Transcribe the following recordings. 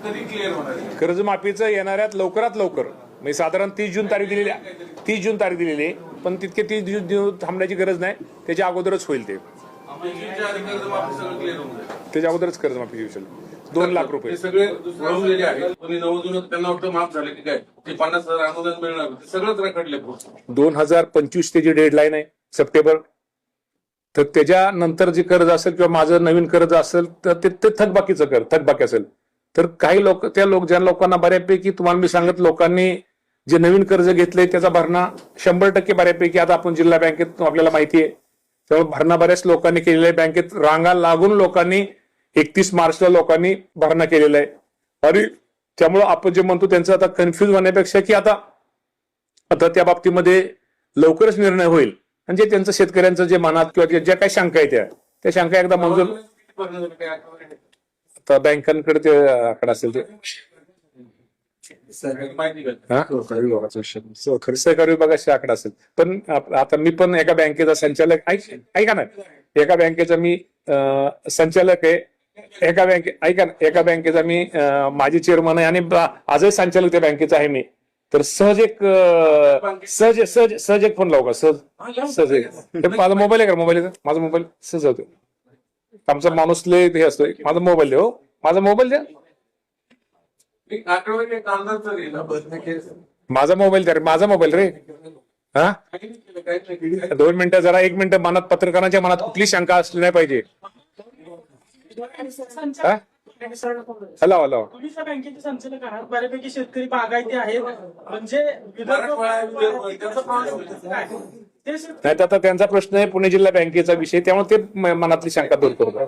कधी क्लिअर होणार? कर्जमाफीचं येणाऱ्यात लवकरात लवकर म्हणजे साधारण 30 जून तारीख दिलेली 30 जून तारीख दिलेली आहे, पण तितके 30 जून थांबण्याची गरज नाही, त्याच्या अगोदरच होईल ते. कर्जमाफी सगळं क्लिअर होऊन जाईल. त्याच्या अगोदरच कर्जमाफी होऊ शकते. 2 लाख रुपये सगळे वळवलेले आहेत. पण 9 जून त्यांना वाटतं माफ झाले की काय, ते 50,000 अनुदान मिळणार ते सगळंच रखडले. 2025 त्याची डेडलाईन आहे सप्टेंबर. तर त्याच्यानंतर जे कर्ज असेल किंवा माझं नवीन कर्ज असेल तर ते थकबाकी असेल तर काही लोक ज्या लोकांना बऱ्यापैकी तुम्हाला मी सांगत लोकांनी जे नवीन कर्ज घेतलंय त्याचा भरणा 100% बऱ्यापैकी आता आपण जिल्हा बँकेत आपल्याला माहिती आहे त्यामुळे भरणा बऱ्याच लोकांनी केलेला आहे. बँकेत रांगा लागून लोकांनी 31 मार्चला लोकांनी भरणा केलेला आहे. आणि त्यामुळं आपण जे म्हणतो त्यांचं आता कन्फ्युज होण्यापेक्षा की आता त्या बाबतीमध्ये लवकरच निर्णय होईल म्हणजे त्यांचं शेतकऱ्यांचं जे मनात किंवा ज्या काही शंका आहेत त्या शंका एकदा मंजूर आता बँकांकडे ते आकडा असेल ते सहकारी विभागाचा आकडा असेल. पण आता मी पण एका बँकेचा संचालक ऐका ना एका बँकेचा मी संचालक आहे. एका बँकेचा मी माजी चेअरमन आहे आणि आजही संचालक त्या बँकेचा आहे मी. तर सहज एक फोन लावू का? सहज माझा मोबाईल आहे का? माझा मोबाईल सहज होतो. आमचा माणूस लय हे असतो. माझा मोबाईल द्या. माझा मोबाईल द्या. माझा मोबाईल द्या रे. माझा मोबाईल रे. हा 2 मिनिटं जरा 1 मिनिटं मनात पत्रकारांच्या मनात कुठली शंका असली नाही पाहिजे. हॅलो पोलिस बँकेचे संचालक आहात. बऱ्यापैकी शेतकरी बागायती आहेत म्हणजे नाही तर आता त्यांचा प्रश्न आहे पुणे जिल्हा बँकेचा विषय त्यामुळे ते मनातली शंका दूर करतो.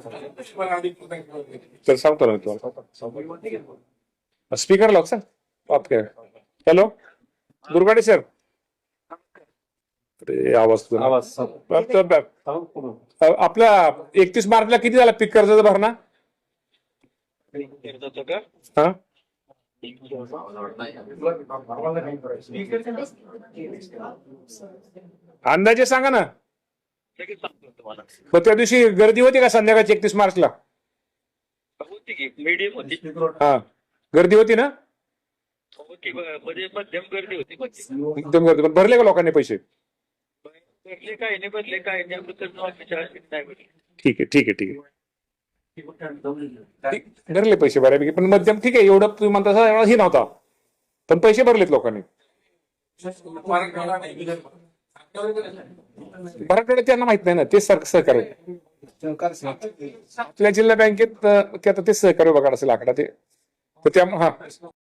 तर सांगतो ना तुम्हाला स्पीकर लाव सांग. Hello Durgade sir. आवाज आपल्या 31 मार्चला किती झाला पीक कर्जाचा भरणा? हा अंदाजे सांगा ना. मग त्या दिवशी गर्दी होती का संध्याकाळची 31 मार्चला? हा गर्दी होती ना? मध्यम गर्दी होती. एकदम गर्दी. पण भरले का लोकांनी पैसे? काय नाही बदले काय नाही. ठीक आहे भरले पैसे बऱ्यापैकी. पण मध्यम ठीक आहे एवढं तुम्ही म्हणता हे नव्हता पण पैसे भरलेत लोकांनी. मराठवाड्यात त्यांना माहित नाही ना ते सहकार्य आपल्या जिल्हा बँकेत ते आता ते सहकार्य बघा असेल आकडा ते.